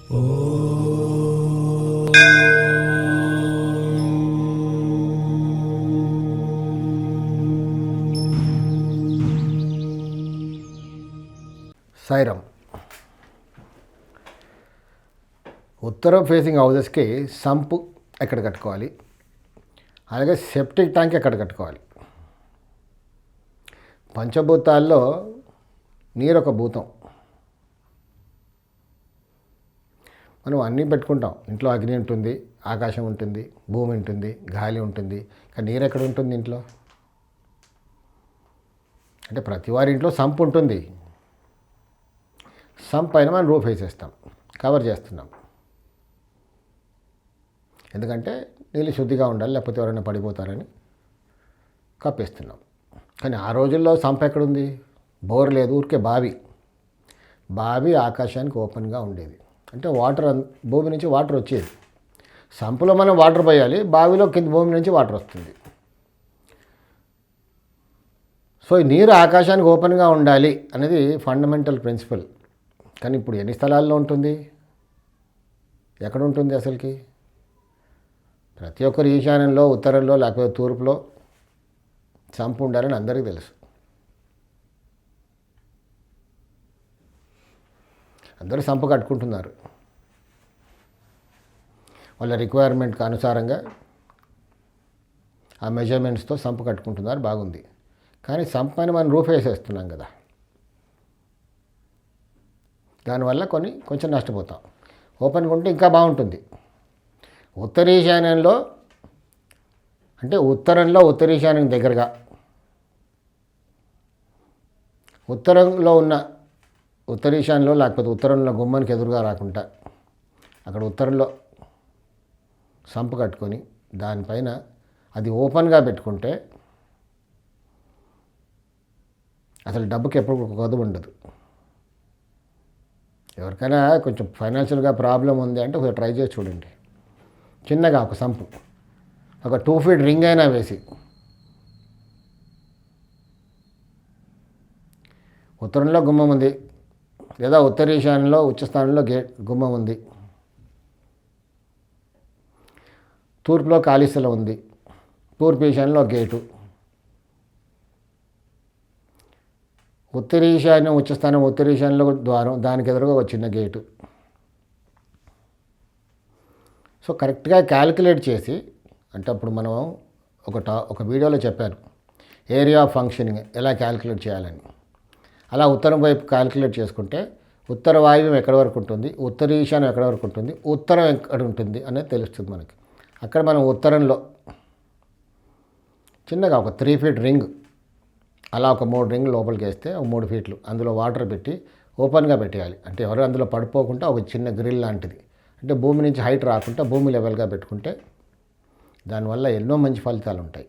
సాయిరామ్. ఉత్తరం facing హౌజెస్కి sump ఎక్కడ కట్టుకోవాలి, అలాగే సెప్టిక్ ట్యాంక్ ఎక్కడ కట్టుకోవాలి. పంచభూతాల్లో నీరు ఒక భూతం. మనం అన్నీ పెట్టుకుంటాం. ఇంట్లో అగ్ని ఉంటుంది, ఆకాశం ఉంటుంది, భూమి ఉంటుంది, గాలి ఉంటుంది. కానీ నీరు ఎక్కడ ఉంటుంది ఇంట్లో? అంటే ప్రతి వారి ఇంట్లో సంపు ఉంటుంది. సంప్ పైన మనం రూఫ్ వేసేస్తాం, కవర్ చేస్తున్నాం. ఎందుకంటే నీళ్ళు శుద్ధిగా ఉండాలి, లేకపోతే ఎవరైనా పడిపోతారని కప్పేస్తున్నాం. కానీ ఆ రోజుల్లో సంప్ ఎక్కడుంది? బోర్ లేదు, ఊరికే బావి ఆకాశానికి ఓపెన్గా ఉండేది. అంటే వాటర్ భూమి నుంచి వాటర్ వచ్చేది. సంపులో మనం వాటర్ పోయాలి, బావిలో కింద భూమి నుంచి వాటర్ వస్తుంది. సో ఈ నీరు ఆకాశానికి ఓపెన్గా ఉండాలి అనేది ఫండమెంటల్ ప్రిన్సిపల్. కానీ ఇప్పుడు ఎన్ని స్థలాల్లో ఉంటుంది? ఎక్కడ ఉంటుంది అసలుకి? ప్రతి ఒక్కరు ఈశాన్యంలో, ఉత్తరంలో, లేకపోతే తూర్పులో సంపు ఉండాలని అందరికీ తెలుసు. అందరూ సంపు కట్టుకుంటున్నారు వాళ్ళ రిక్వైర్మెంట్కి అనుసారంగా. ఆ మెజర్మెంట్స్తో సంపు కట్టుకుంటున్నారు, బాగుంది. కానీ సంపు పైన మనం రూఫ్ వేసేస్తున్నాం కదా, దానివల్ల కొంచెం నష్టపోతాం. ఓపెన్గా ఉంటే ఇంకా బాగుంటుంది. ఉత్తరీశాన్యంలో, అంటే ఉత్తరంలో ఉత్తరీశాన్యం దగ్గరగా, ఉత్తరంలో ఉన్న ఉత్తరీశాన్యంలో, లేకపోతే ఉత్తరంలో గుమ్మానికి ఎదురుగా రాకుండా అక్కడ ఉత్తరంలో సంపు కట్టుకొని దానిపైన అది ఓపెన్గా పెట్టుకుంటే అసలు డబ్బుకి ఎప్పుడు కొదువు ఉండదు. ఎవరికైనా కొంచెం ఫైనాన్షియల్గా ప్రాబ్లం ఉంది అంటే ఒకసారి ట్రై చేసి చూడండి. చిన్నగా ఒక సంపు, ఒక 2 feet రింగ్ అయినా వేసి ఉత్తరంలో గుమ్మం ఉంది, లేదా ఉత్తర ఈశాన్యంలో ఉచ్చస్థానంలో గుమ్మం ఉంది, తూర్పులో ఖాళీ స్థలం ఉంది, తూర్పు ఈశాన్యంలో గేటు, ఉత్తర ఈశాన్యం ఉచ్చస్థానం ఉత్తర ఈశాన్యంలో ద్వారం, దానికి ఎదురుగా ఒక చిన్న గేటు. సో కరెక్ట్గా క్యాలిక్యులేట్ చేసి, అంటే అప్పుడు మనం ఒక వీడియోలో చెప్పాను ఏరియా ఆఫ్ ఫంక్షనింగ్ ఎలా క్యాలిక్యులేట్ చేయాలని. అలా ఉత్తరం వైపు క్యాలిక్యులేట్ చేసుకుంటే ఉత్తర వాయువ్యం ఎక్కడి వరకు ఉంటుంది, ఉత్తర ఈశాన్యం ఎక్కడి వరకు ఉంటుంది, ఉత్తరం ఎక్కడ ఉంటుంది అనేది తెలుస్తుంది మనకి. అక్కడ మనం ఉత్తరంలో చిన్నగా ఒక 3 feet రింగ్, అలా ఒక 3 రింగ్ లోపలికి వేస్తే ఒక 3 feet అందులో వాటర్ పెట్టి ఓపెన్గా పెట్టేయాలి. అంటే ఎవరు అందులో పడిపోకుండా ఒక చిన్న గ్రిల్ లాంటిది, అంటే భూమి నుంచి హైట్ రాకుండా భూమి లెవెల్గా పెట్టుకుంటే దానివల్ల ఎన్నో మంచి ఫలితాలు ఉంటాయి.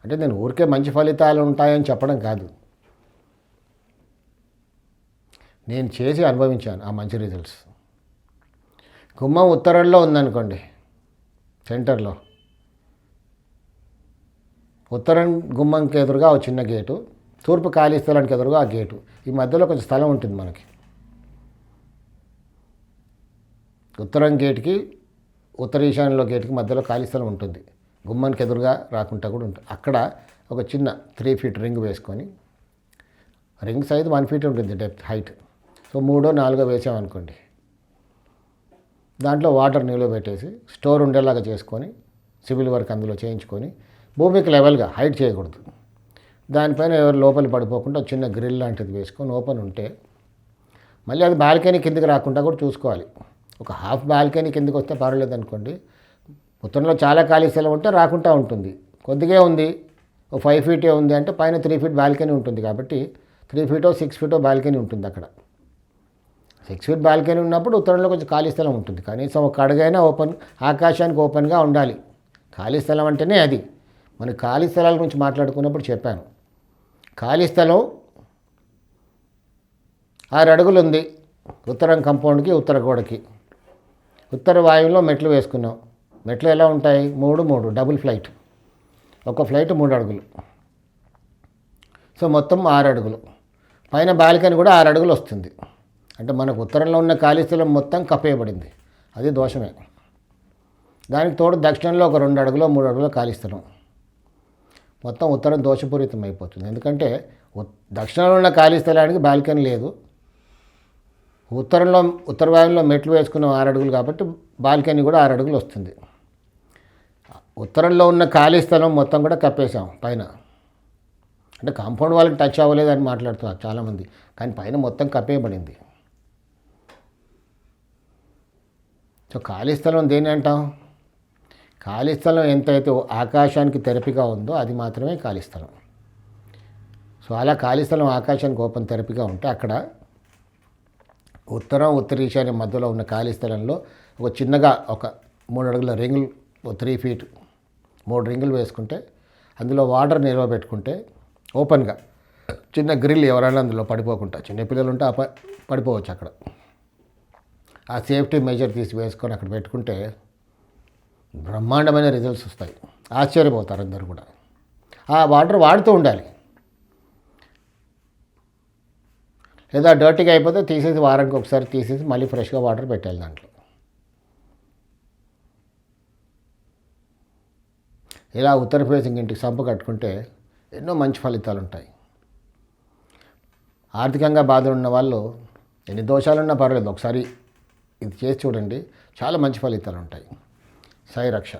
అంటే నేను ఊరికే మంచి ఫలితాలు ఉంటాయని చెప్పడం కాదు, నేను చేసి అనుభవించాను ఆ మంచి రిజల్ట్స్. గుమ్మం ఉత్తరంలో ఉందనుకోండి, సెంటర్లో ఉత్తరం గుమ్మంకి ఎదురుగా ఒక చిన్న గేటు, తూర్పు ఖాళీ స్థలానికి ఎదురుగా ఆ గేటు, ఈ మధ్యలో కొంచెం స్థలం ఉంటుంది మనకి. ఉత్తరం గేటుకి ఉత్తర ఈశాన్యంలో గేటుకి మధ్యలో ఖాళీ స్థలం ఉంటుంది, గుమ్మానికి ఎదురుగా రాకుండా కూడా ఉంటుంది. అక్కడ ఒక చిన్న 3 feet రింగ్ వేసుకొని, రింగ్ సైజ్ 1 feet ఉంటుంది డెప్త్ హైట్. సో 3 or 4 వేసామనుకోండి, దాంట్లో వాటర్ నిల్వ పెట్టేసి స్టోర్ ఉండేలాగా చేసుకొని సివిల్ వర్క్ అందులో చేయించుకొని భూమికి లెవెల్గా హైట్ చేయకూడదు. దానిపైన ఎవరు లోపల పడిపోకుండా చిన్న గ్రిల్ లాంటిది వేసుకొని ఓపెన్ ఉంటే మళ్ళీ అది బాల్కనీ కిందకి రాకుండా కూడా చూసుకోవాలి. ఒక హాఫ్ బాల్కనీ కిందకి వస్తే పర్వాలేదు అనుకోండి. ఉత్తరంలో చాలా ఖాళీ స్థలం ఉంటే రాకుండా ఉంటుంది. కొద్దిగా ఉంది, ఒక 5 feet ఉంది అంటే పైన 3 feet బాల్కనీ ఉంటుంది. కాబట్టి 3 feet 6 feet బాల్కనీ ఉంటుంది. అక్కడ 6 feet బాల్కనీ ఉన్నప్పుడు ఉత్తరంలో కొంచెం ఖాళీ స్థలం ఉంటుంది. కనీసం ఒక అడుగైనా ఓపెన్, ఆకాశానికి ఓపెన్గా ఉండాలి. ఖాళీ స్థలం అంటేనే అది. మన ఖాళీ స్థలాల గురించి మాట్లాడుకున్నప్పుడు చెప్పాను, ఖాళీ స్థలం 6 అడుగులు ఉంది ఉత్తరం కంపౌండ్కి, ఉత్తర గోడకి. ఉత్తర వాయువులో మెట్లు వేసుకున్నాం. మెట్లు ఎలా ఉంటాయి? 3, 3 డబుల్ ఫ్లైట్. ఒక ఫ్లైట్ 3 అడుగులు. సో మొత్తం 6 అడుగులు. పైన బాల్కనీ కూడా 6 అడుగులు వస్తుంది. అంటే మనకు ఉత్తరంలో ఉన్న ఖాళీ స్థలం మొత్తం కప్పేయబడింది, అది దోషమే. దానికి తోడు దక్షిణంలో ఒక 2 అడుగులో 3 అడుగులో ఖాళీ స్థలం, మొత్తం ఉత్తరం దోషపూరితం అయిపోతుంది. ఎందుకంటే దక్షిణంలో ఉన్న ఖాళీ స్థలానికి బాల్కనీ లేదు, ఉత్తర వాయువులో మెట్లు వేసుకున్న 6 అడుగులు కాబట్టి బాల్కనీ కూడా 6 అడుగులు వస్తుంది. ఉత్తరంలో ఉన్న ఖాళీ స్థలం మొత్తం కూడా కప్పేసాం పైన. అంటే కాంపౌండ్ వాళ్ళకి టచ్ అవ్వలేదని మాట్లాడుతున్నారు చాలామంది, కానీ పైన మొత్తం కప్పేయబడింది. సో ఖాళీ స్థలం దేని అంటాం? ఖాళీ స్థలం ఎంతైతే ఆకాశానికి తెరపిగా ఉందో అది మాత్రమే ఖాళీ స్థలం. సో అలా ఖాళీ స్థలం ఆకాశానికి ఓపెన్ తెరపిగా ఉంటే అక్కడ ఉత్తర ఈశాన్య మధ్యలో ఉన్న ఖాళీ స్థలంలో ఒక చిన్నగా ఒక 3 అడుగుల రింగులు, 3 ఫీట్ 3 రింగులు వేసుకుంటే అందులో వాటర్ నిల్వ పెట్టుకుంటే ఓపెన్గా చిన్న గ్రిల్ ఎవరైనా అందులో పడిపోకుండా, చిన్నపిల్లలు ఉంటే పడిపోవచ్చు అక్కడ. ఆ సేఫ్టీ మెజర్ తీసి వేసుకొని అక్కడ పెట్టుకుంటే బ్రహ్మాండమైన రిజల్ట్స్ వస్తాయి. ఆశ్చర్యపోతారు అందరూ కూడా. ఆ వాటర్ వాడుతూ ఉండాలి, లేదా డర్టీగా అయిపోతే తీసేసి వారానికి ఒకసారి తీసేసి మళ్ళీ ఫ్రెష్గా వాటర్ పెట్టాలి దాంట్లో. ఇలా ఉత్తర ఫేసింగ్ ఇంటికి సంపు కట్టుకుంటే ఎన్నో మంచి ఫలితాలు ఉంటాయి. ఆర్థికంగా బాధలు ఉన్న వాళ్ళు ఎన్ని దోషాలున్నా పర్వాలేదు, ఒకసారి ఇది చేసి చూడండి, చాలా మంచి ఫలితాలు ఉంటాయి. సాయి రక్ష.